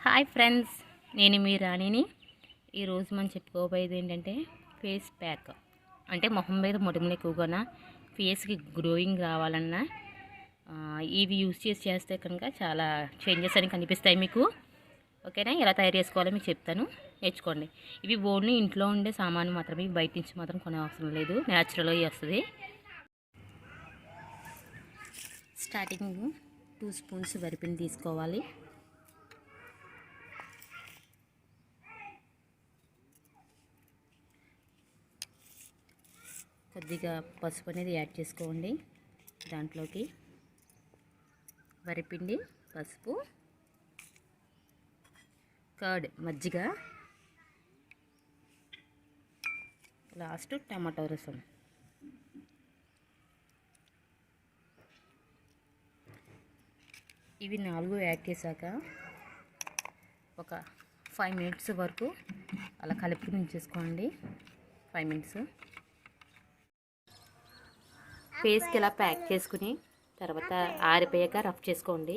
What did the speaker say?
Hi friends, నేను మీ రాణిని. ఈరోజు మనం చెప్పుకోబోయేది ఏంటంటే ఫేస్ ప్యాక్. అంటే మొహం మీద మొటిమలు ఎక్కువగా ఫేస్కి గ్లోయింగ్ రావాలన్నా ఇవి యూజ్ చేస్తే కనుక చాలా చేంజెస్ అని కనిపిస్తాయి మీకు. ఓకేనా? ఎలా తయారు చేసుకోవాలో మీకు చెప్తాను, నేర్చుకోండి. ఇవి ఓన్లీ ఇంట్లో ఉండే సామాను మాత్రమే, బయట నుంచి మాత్రం కొనే అవసరం లేదు, న్యాచురల్గా వస్తుంది. స్టార్టింగ్ 2 స్పూన్స్ వరిపిండి తీసుకోవాలి. కొద్దిగా పసుపు అనేది యాడ్ చేసుకోండి. దాంట్లోకి వరిపిండి, పసుపు, కర్డ్ మజ్జిగ, లాస్ట్ టమాటో రసం. ఇవి 4 యాడ్ చేశాక ఒక 5 మినిట్స్ వరకు అలా కలుపుకుని ఉంచేసుకోండి. 5 మినిట్స్ ఫేస్కి ఇలా ప్యాక్ చేసుకుని తర్వాత ఆరిపోయాక రఫ్ చేసుకోండి.